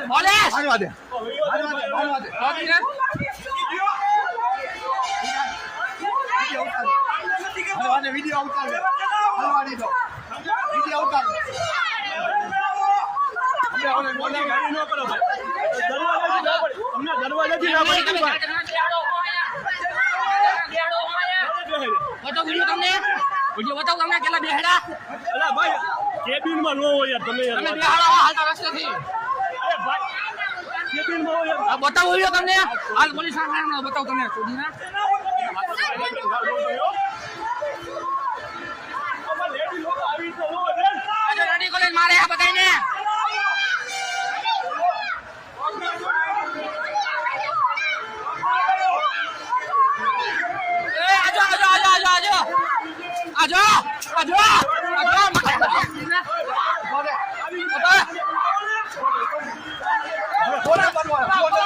police હાલવા દે video ઉતાર હાલવા દીધો વિડિયો ઉતાર દરવાજાથી ના પડી વિડિયો બતાવો તમને કેટલા બેહડા અલા ભાઈ કેબિનમાં નો હોય યાર તમે યાર તમે બેહડા હાલતા રસ્તેથી અરે ભાઈ કેબિનમાં હોય યાર આ બતાવો વિડિયો તમને હાલ પોલીસ સ્ટેશનમાં બતાવો તમને સુધીના રેડી કોલેજ મારે આ બતાઈને આજો ફોન